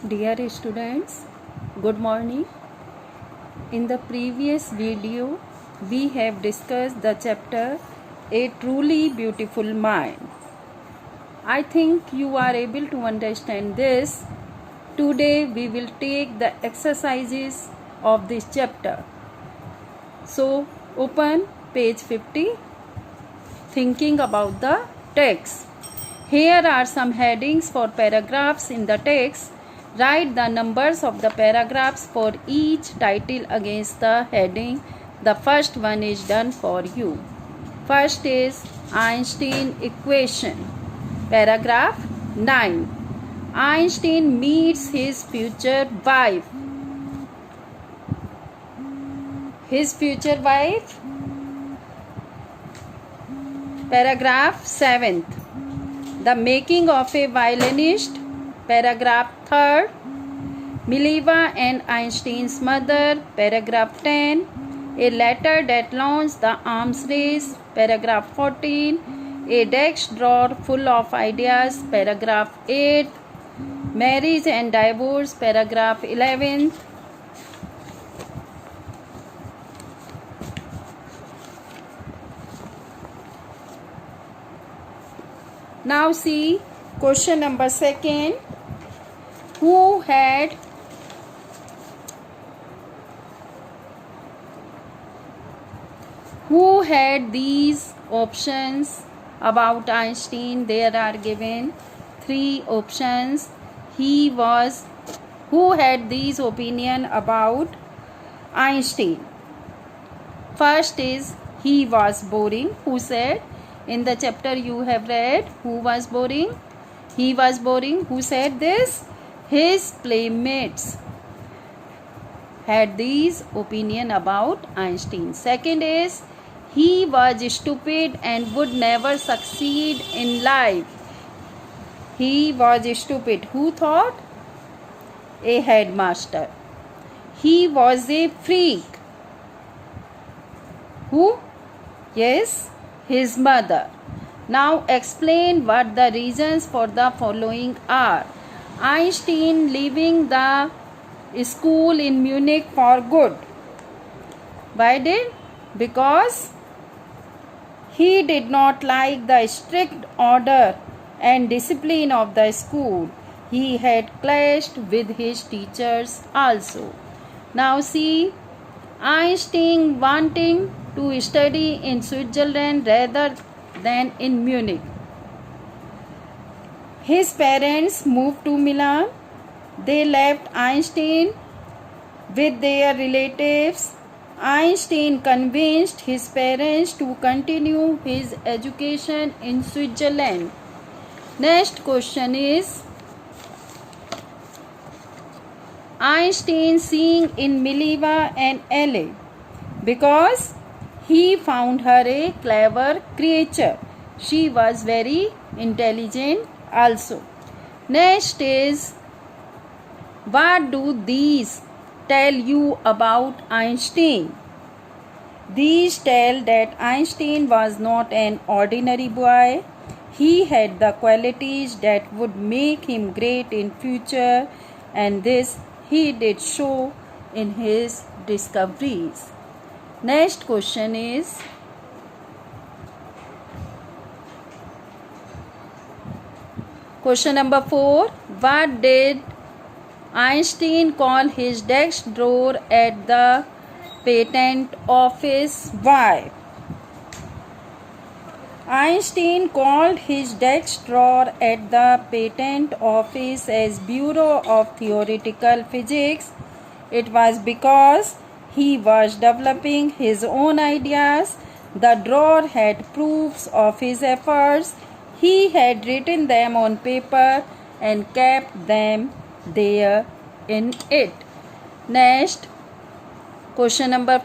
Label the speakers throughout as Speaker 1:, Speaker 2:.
Speaker 1: Dear students, good morning. In the previous video, we have discussed the chapter A Truly Beautiful Mind. I think you are able to understand this. Today we will take the exercises of this chapter. So, open page 50. Thinking about the text. Here are some headings for paragraphs in the text. Write the numbers of the paragraphs for each title against the heading. The first one is done for you. First is Einstein equation. Paragraph 9. Einstein meets his future wife. His future wife. Paragraph 7th. The making of a violinist. Paragraph 3rd. Mileva and Einstein's mother. Paragraph 10. A letter that launched the arms race. Paragraph 14. A desk drawer full of ideas. Paragraph 8. Marriage and divorce. Paragraph 11. Now see question number 2. Who had these options about Einstein? There are given 3 options. Who had these opinion about Einstein? First is he was boring. Who said? In the chapter you have read, who was boring? He was boring. Who said this? His playmates had these opinion about Einstein. Second is he was stupid and would never succeed in life. He was stupid. Who thought? A headmaster. He was a freak. Who? Yes, his mother. Now explain what the reasons for the following are. Einstein leaving the school in Munich for good. Why did? Because he did not like the strict order and discipline of the school. He had clashed with his teachers also. Now see, Einstein wanting to study in Switzerland rather than in Munich. His parents moved to Milan. They left Einstein with their relatives. Einstein convinced his parents to continue his education in Switzerland. Next question is Einstein seeing in Mileva and LA because he found her a clever creature. She was very intelligent also. Next is what do these tell you about Einstein? These tell that Einstein was not an ordinary boy. He had the qualities that would make him great in future, and this he did show in his discoveries. Next question is question number 4. What did Einstein call his desk drawer at the patent office? Why? Einstein called his desk drawer at the patent office as Bureau of Theoretical Physics. It was because he was developing his own ideas. The drawer had proofs of his efforts. He had written them on paper and kept them there in it. Next, question number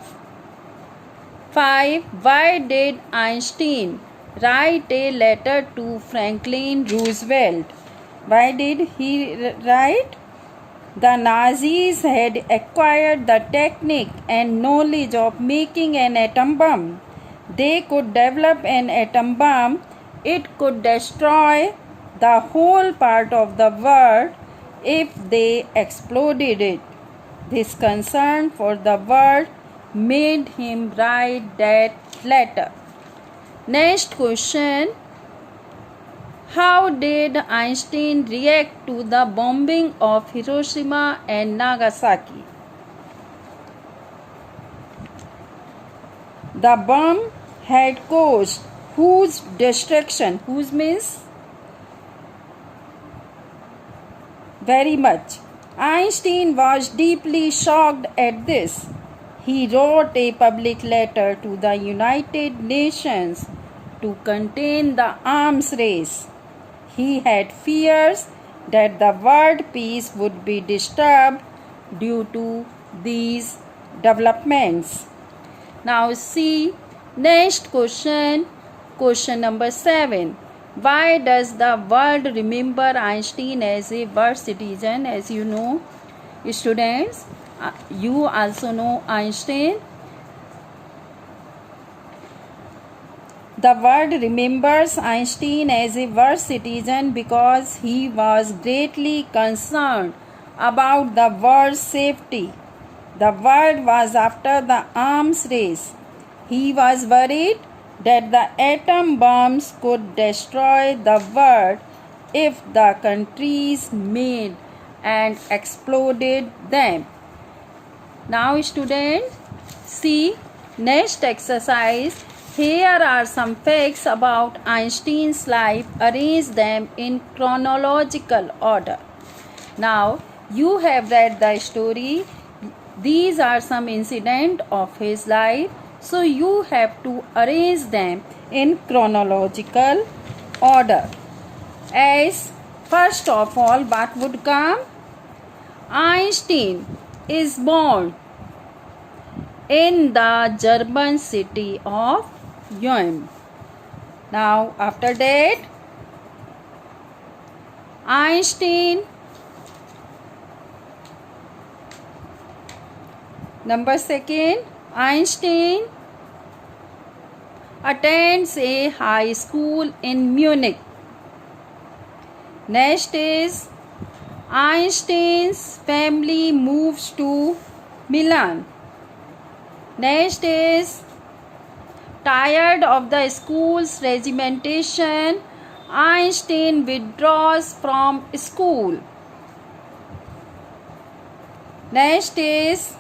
Speaker 1: 5. Why did Einstein write a letter to Franklin Roosevelt? Why did he write? The Nazis had acquired the technique and knowledge of making an atom bomb. They could develop an atom bomb. It could destroy the whole part of the world if they exploded it. This concern for the world made him write that letter. Next question. How did Einstein react to the bombing of Hiroshima and Nagasaki? The bomb had caused whose destruction? Whose means very much. Einstein was deeply shocked at this. He wrote a public letter to the United Nations to contain the arms race. He had fears that the world peace would be disturbed due to these developments. Now see next question, question number 7. Why does the world remember Einstein as a world citizen? As you know, students, you also know Einstein. The world remembers Einstein as a world citizen because he was greatly concerned about the world's safety. The world was after the arms race. He was worried that the atom bombs could destroy the world if the countries made and exploded them. Now students, see next exercise. Here are some facts about Einstein's life. Arrange them in chronological order. Now you have read the story. These are some incidents of his life. So you have to arrange them in chronological order. As first of all, what would come? Einstein is born in the German city of Ulm. Now after that, Einstein number second, Einstein attends a high school in Munich. Next is Einstein's family moves to Milan. Next is tired of the school's regimentation, Einstein withdraws from school. Next is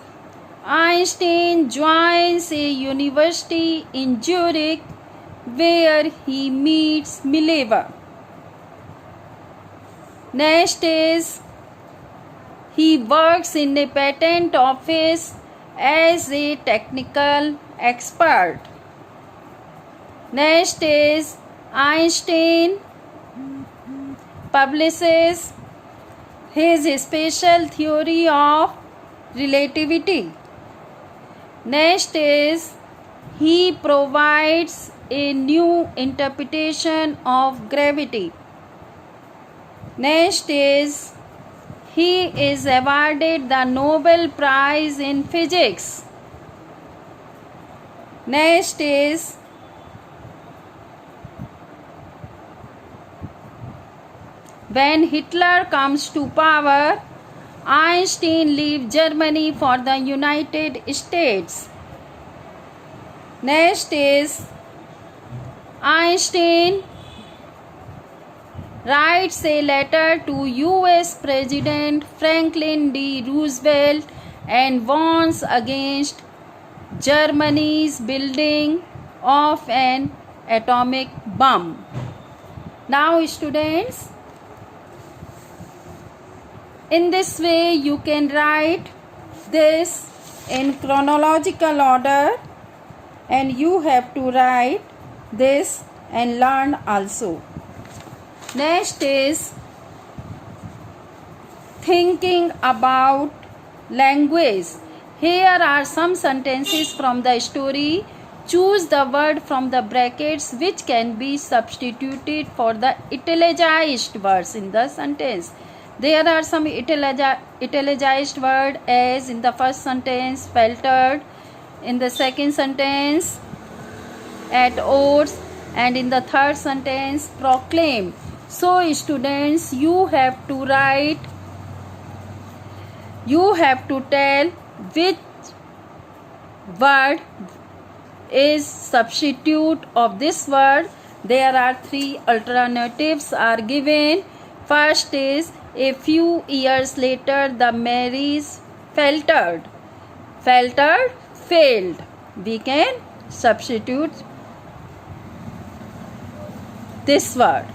Speaker 1: Einstein joins a university in Zurich where he meets Mileva. Next is he works in a patent office as a technical expert. Next is Einstein publishes his special theory of relativity. Next is he provides a new interpretation of gravity. Next is he is awarded the Nobel Prize in Physics. Next is when Hitler comes to power, Einstein leaves Germany for the United States. Next is Einstein writes a letter to US President Franklin D. Roosevelt and warns against Germany's building of an atomic bomb. Now students, in this way you can write this in chronological order, and you have to write this and learn also. Next is thinking about language. Here are some sentences from the story. Choose the word from the brackets which can be substituted for the italicized words in the sentence. There are some italicized words, as in the first sentence, faltered, in the second sentence, at odds, and in the third sentence, proclaim. So students, you have to write You have to tell which word is substitute of this word. There are three alternatives are given. First is, a few years later the Marys faltered. Faltered, failed. We can substitute this word.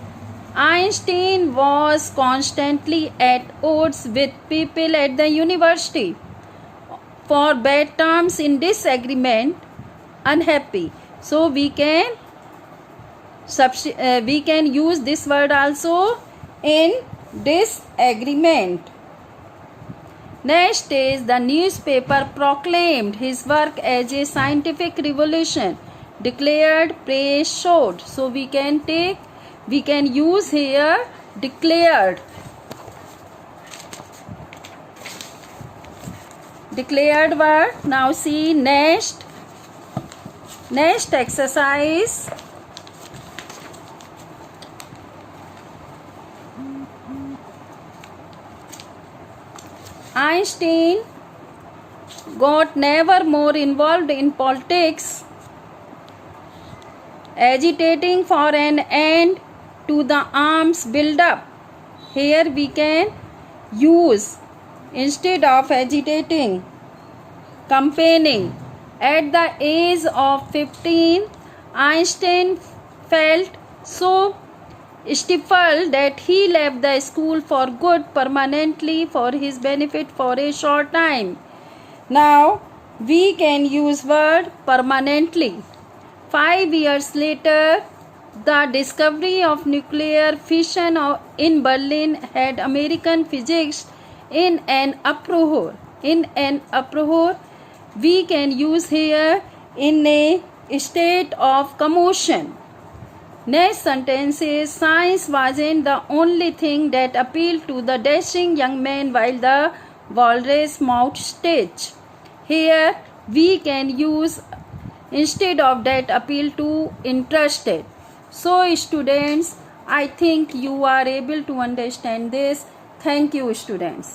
Speaker 1: Einstein was constantly at odds with people at the university. For bad terms in disagreement, unhappy. So we can use this word also in disagreement. Next is, the newspaper proclaimed his work as a scientific revolution. Declared, praise, showed. So we can use here declared. Declared word. Now see next exercise. Einstein got never more involved in politics, agitating for an end to the arms build-up. Here we can use, instead of agitating, campaigning. At the age of 15, Einstein felt so stifled that he left the school for good, permanently, for his benefit for a short time. Now we can use word permanently. 5 years later, the discovery of nuclear fission in Berlin had American physics in an uproar. We can use here, in a state of commotion. Next sentence is, science wasn't the only thing that appealed to the dashing young man while the walrus mounted stage. Here we can use, instead of that, appeal to, interested. So students, I think you are able to understand this. Thank you, students.